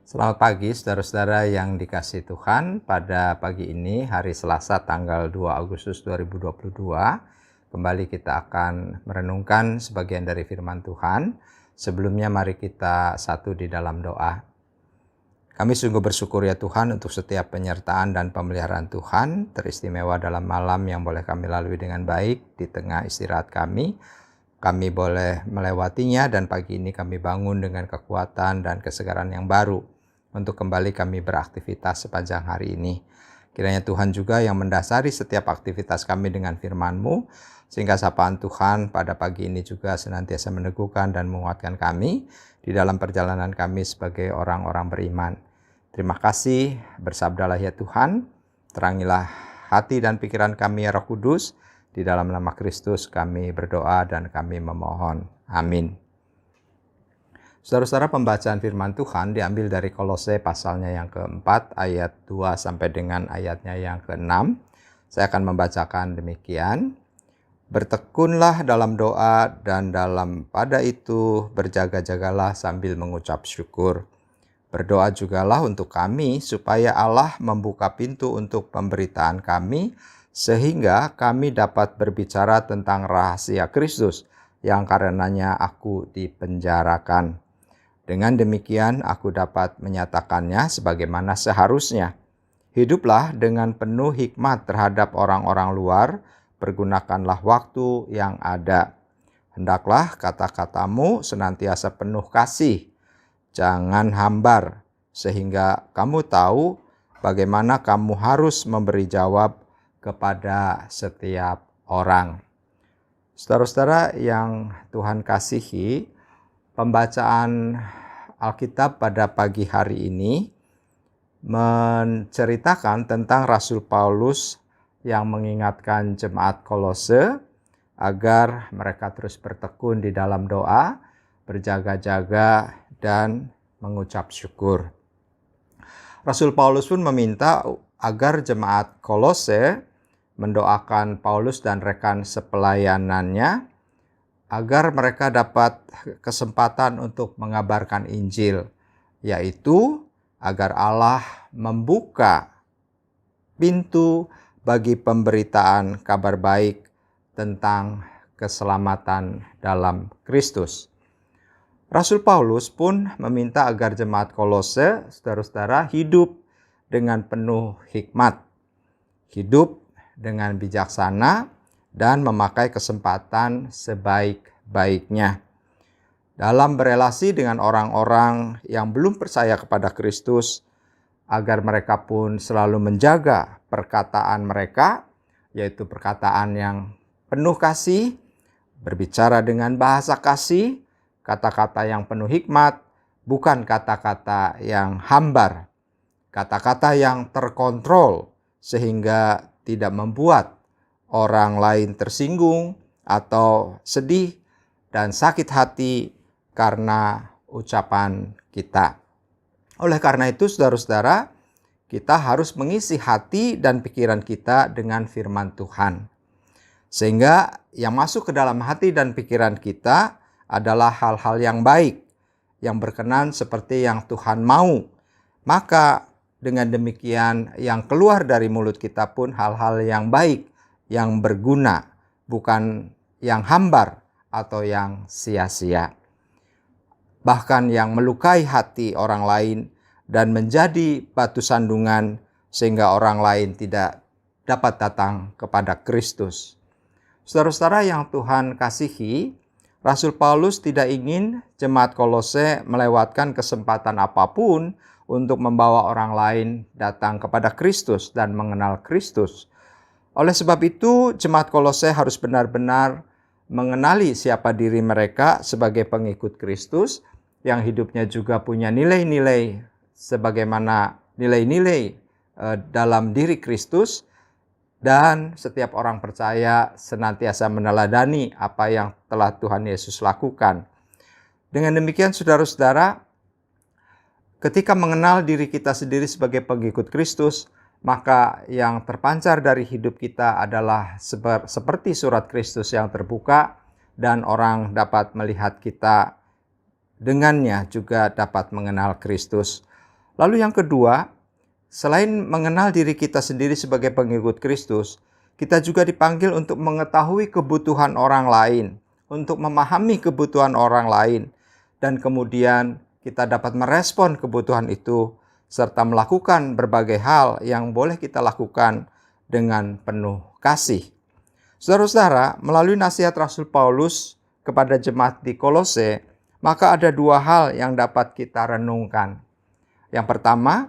Selamat pagi saudara-saudara yang dikasihi Tuhan. Pada pagi ini hari Selasa tanggal 2 Agustus 2022, kembali kita akan merenungkan sebagian dari firman Tuhan. Sebelumnya mari kita satu di dalam doa. Kami sungguh bersyukur ya Tuhan untuk setiap penyertaan dan pemeliharaan Tuhan, teristimewa dalam malam yang boleh kami lalui dengan baik di tengah istirahat kami. Kami boleh melewatinya dan pagi ini kami bangun dengan kekuatan dan kesegaran yang baru untuk kembali kami beraktivitas sepanjang hari ini. Kiranya Tuhan juga yang mendasari setiap aktivitas kami dengan firman-Mu, sehingga sapaan Tuhan pada pagi ini juga senantiasa meneguhkan dan menguatkan kami di dalam perjalanan kami sebagai orang-orang beriman. Terima kasih, bersabdalah ya Tuhan, terangilah hati dan pikiran kami ya Roh Kudus, di dalam nama Kristus kami berdoa dan kami memohon. Amin. Saudara-saudara, pembacaan firman Tuhan diambil dari Kolose pasalnya yang keempat, ayat 2 sampai dengan ayatnya yang ke-6. Saya akan membacakan demikian. Bertekunlah dalam doa dan pada itu berjaga-jagalah sambil mengucap syukur. Berdoa jugalah untuk kami supaya Allah membuka pintu untuk pemberitaan kami, sehingga kami dapat berbicara tentang rahasia Kristus yang karenanya aku dipenjarakan. Dengan demikian aku dapat menyatakannya sebagaimana seharusnya. Hiduplah dengan penuh hikmat terhadap orang-orang luar, pergunakanlah waktu yang ada. Hendaklah kata-katamu senantiasa penuh kasih, jangan hambar, sehingga kamu tahu bagaimana kamu harus memberi jawab kepada setiap orang. Saudara-saudara yang Tuhan kasihi, pembacaan Alkitab pada pagi hari ini menceritakan tentang Rasul Paulus yang mengingatkan jemaat Kolose agar mereka terus bertekun di dalam doa, berjaga-jaga, dan mengucap syukur. Rasul Paulus pun meminta agar jemaat Kolose mendoakan Paulus dan rekan sepelayanannya agar mereka dapat kesempatan untuk mengabarkan Injil, yaitu agar Allah membuka pintu bagi pemberitaan kabar baik tentang keselamatan dalam Kristus. Rasul Paulus pun meminta agar jemaat Kolose, saudara-saudara, hidup dengan penuh hikmat, hidup dengan bijaksana, dan memakai kesempatan sebaik-baiknya dalam berelasi dengan orang-orang yang belum percaya kepada Kristus, agar mereka pun selalu menjaga perkataan mereka, yaitu perkataan yang penuh kasih, berbicara dengan bahasa kasih, kata-kata yang penuh hikmat, bukan kata-kata yang hambar, kata-kata yang terkontrol sehingga tidak membuat orang lain tersinggung atau sedih dan sakit hati karena ucapan kita. Oleh karena itu, saudara-saudara, kita harus mengisi hati dan pikiran kita dengan firman Tuhan, sehingga yang masuk ke dalam hati dan pikiran kita adalah hal-hal yang baik, yang berkenan seperti yang Tuhan mau. Maka dengan demikian yang keluar dari mulut kita pun hal-hal yang baik, yang berguna, bukan yang hambar atau yang sia-sia. Bahkan yang melukai hati orang lain dan menjadi batu sandungan sehingga orang lain tidak dapat datang kepada Kristus. Saudara-saudara yang Tuhan kasihi, Rasul Paulus tidak ingin jemaat Kolose melewatkan kesempatan apapun untuk membawa orang lain datang kepada Kristus dan mengenal Kristus. Oleh sebab itu, jemaat Kolose harus benar-benar mengenali siapa diri mereka sebagai pengikut Kristus, yang hidupnya juga punya nilai-nilai sebagaimana nilai-nilai dalam diri Kristus, dan setiap orang percaya senantiasa meneladani apa yang telah Tuhan Yesus lakukan. Dengan demikian, saudara-saudara, ketika mengenal diri kita sendiri sebagai pengikut Kristus, maka yang terpancar dari hidup kita adalah seperti surat Kristus yang terbuka, dan orang dapat melihat kita dengannya juga dapat mengenal Kristus. Lalu yang kedua, selain mengenal diri kita sendiri sebagai pengikut Kristus, kita juga dipanggil untuk mengetahui kebutuhan orang lain, untuk memahami kebutuhan orang lain, dan kemudian kita dapat merespon kebutuhan itu, serta melakukan berbagai hal yang boleh kita lakukan dengan penuh kasih. Saudara-saudara, melalui nasihat Rasul Paulus kepada jemaat di Kolose, maka ada dua hal yang dapat kita renungkan. Yang pertama,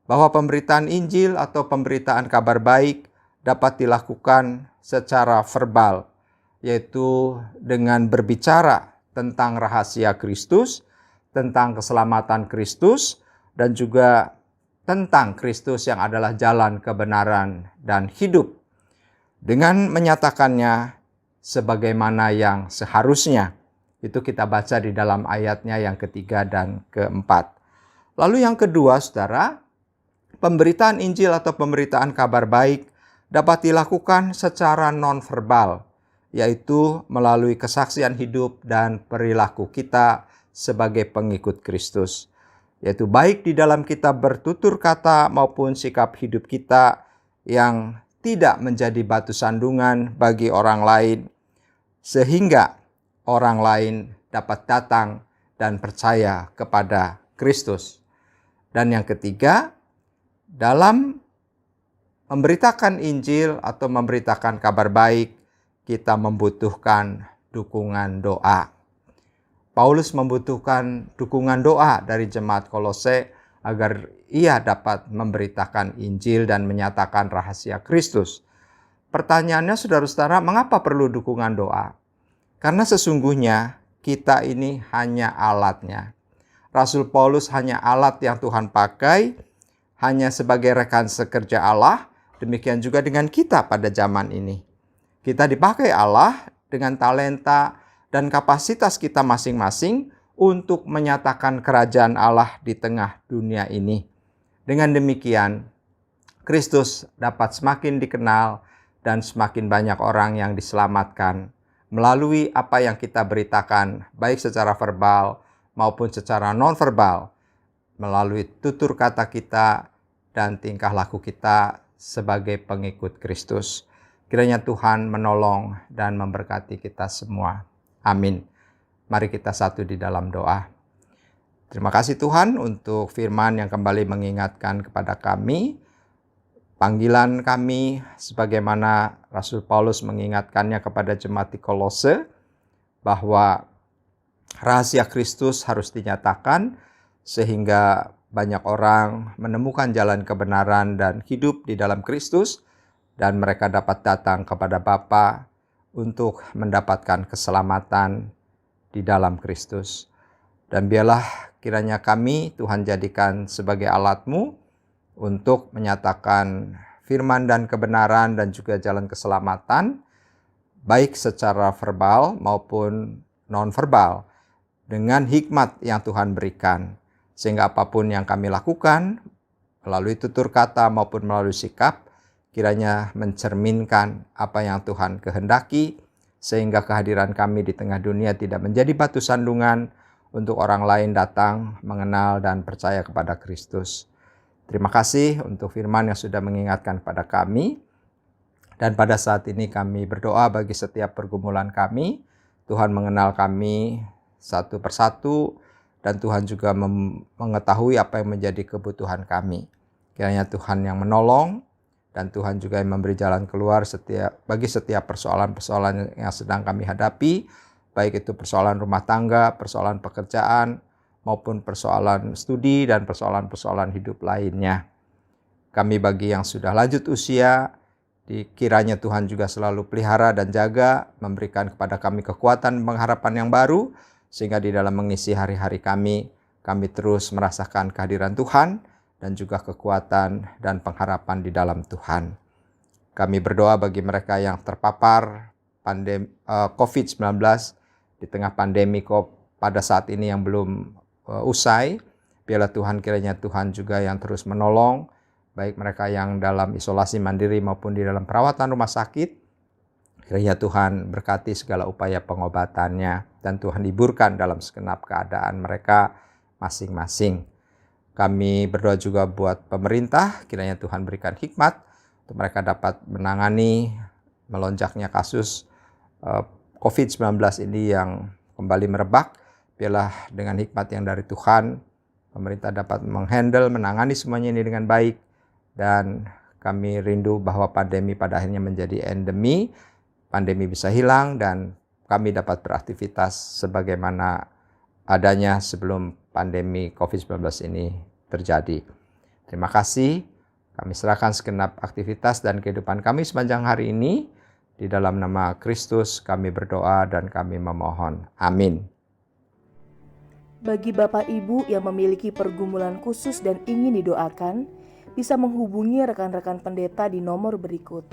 bahwa pemberitaan Injil atau pemberitaan kabar baik dapat dilakukan secara verbal, yaitu dengan berbicara tentang rahasia Kristus, tentang keselamatan Kristus, dan juga tentang Kristus yang adalah jalan kebenaran dan hidup, dengan menyatakannya sebagaimana yang seharusnya. Itu kita baca di dalam ayatnya yang ketiga dan keempat. Lalu yang kedua, saudara, pemberitaan Injil atau pemberitaan kabar baik dapat dilakukan secara non-verbal, yaitu melalui kesaksian hidup dan perilaku kita sebagai pengikut Kristus. Yaitu baik di dalam kita bertutur kata maupun sikap hidup kita yang tidak menjadi batu sandungan bagi orang lain, sehingga orang lain dapat datang dan percaya kepada Kristus. Dan yang ketiga, dalam memberitakan Injil atau memberitakan kabar baik, kita membutuhkan dukungan doa. Paulus membutuhkan dukungan doa dari jemaat Kolose agar ia dapat memberitakan Injil dan menyatakan rahasia Kristus. Pertanyaannya, saudara-saudara, mengapa perlu dukungan doa? Karena sesungguhnya kita ini hanya alatnya. Rasul Paulus hanya alat yang Tuhan pakai, hanya sebagai rekan sekerja Allah. Demikian juga dengan kita pada zaman ini. Kita dipakai Allah dengan talenta dan kapasitas kita masing-masing untuk menyatakan kerajaan Allah di tengah dunia ini. Dengan demikian, Kristus dapat semakin dikenal dan semakin banyak orang yang diselamatkan melalui apa yang kita beritakan, baik secara verbal maupun secara non-verbal, melalui tutur kata kita dan tingkah laku kita sebagai pengikut Kristus. Kiranya Tuhan menolong dan memberkati kita semua. Amin. Mari kita satu di dalam doa. Terima kasih Tuhan untuk firman yang kembali mengingatkan kepada kami, panggilan kami sebagaimana Rasul Paulus mengingatkannya kepada jemaat di Kolose, bahwa rahasia Kristus harus dinyatakan sehingga banyak orang menemukan jalan kebenaran dan hidup di dalam Kristus, dan mereka dapat datang kepada Bapa untuk mendapatkan keselamatan di dalam Kristus. Dan biarlah kiranya kami Tuhan jadikan sebagai alat-Mu untuk menyatakan firman dan kebenaran dan juga jalan keselamatan, baik secara verbal maupun non-verbal, dengan hikmat yang Tuhan berikan. Sehingga apapun yang kami lakukan, melalui tutur kata maupun melalui sikap, kiranya mencerminkan apa yang Tuhan kehendaki, sehingga kehadiran kami di tengah dunia tidak menjadi batu sandungan untuk orang lain datang, mengenal dan percaya kepada Kristus. Terima kasih untuk firman yang sudah mengingatkan kepada kami. Dan pada saat ini kami berdoa bagi setiap pergumulan kami. Tuhan mengenal kami satu persatu, dan Tuhan juga mengetahui apa yang menjadi kebutuhan kami. Kiranya Tuhan yang menolong, dan Tuhan juga yang memberi jalan keluar bagi setiap persoalan-persoalan yang sedang kami hadapi, baik itu persoalan rumah tangga, persoalan pekerjaan, maupun persoalan studi dan persoalan-persoalan hidup lainnya. Kami bagi yang sudah lanjut usia, kiranya Tuhan juga selalu pelihara dan jaga, memberikan kepada kami kekuatan pengharapan yang baru, sehingga di dalam mengisi hari-hari kami terus merasakan kehadiran Tuhan dan juga kekuatan dan pengharapan di dalam Tuhan. Kami berdoa bagi mereka yang terpapar COVID-19 di tengah pandemi pada saat ini yang belum usai. Biarlah Tuhan, kiranya Tuhan juga yang terus menolong, baik mereka yang dalam isolasi mandiri maupun di dalam perawatan rumah sakit. Kiranya Tuhan berkati segala upaya pengobatannya, dan Tuhan hiburkan dalam segenap keadaan mereka masing-masing. Kami berdoa juga buat pemerintah, kiranya Tuhan berikan hikmat untuk mereka dapat menangani melonjaknya kasus COVID-19 ini yang kembali merebak. Biarlah dengan hikmat yang dari Tuhan, pemerintah dapat menghandle, menangani semuanya ini dengan baik. Dan kami rindu bahwa pandemi pada akhirnya menjadi endemi, pandemi bisa hilang dan kami dapat beraktivitas sebagaimana adanya sebelum pandemi COVID-19 ini terjadi. Terima kasih. Kami serahkan segenap aktivitas dan kehidupan kami sepanjang hari ini. Di dalam nama Kristus kami berdoa dan kami memohon. Amin. Bagi Bapak Ibu yang memiliki pergumulan khusus dan ingin didoakan, bisa menghubungi rekan-rekan pendeta di nomor berikut.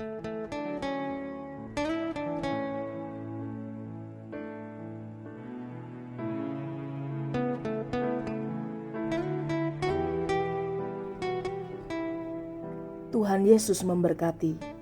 Tuhan Yesus memberkati.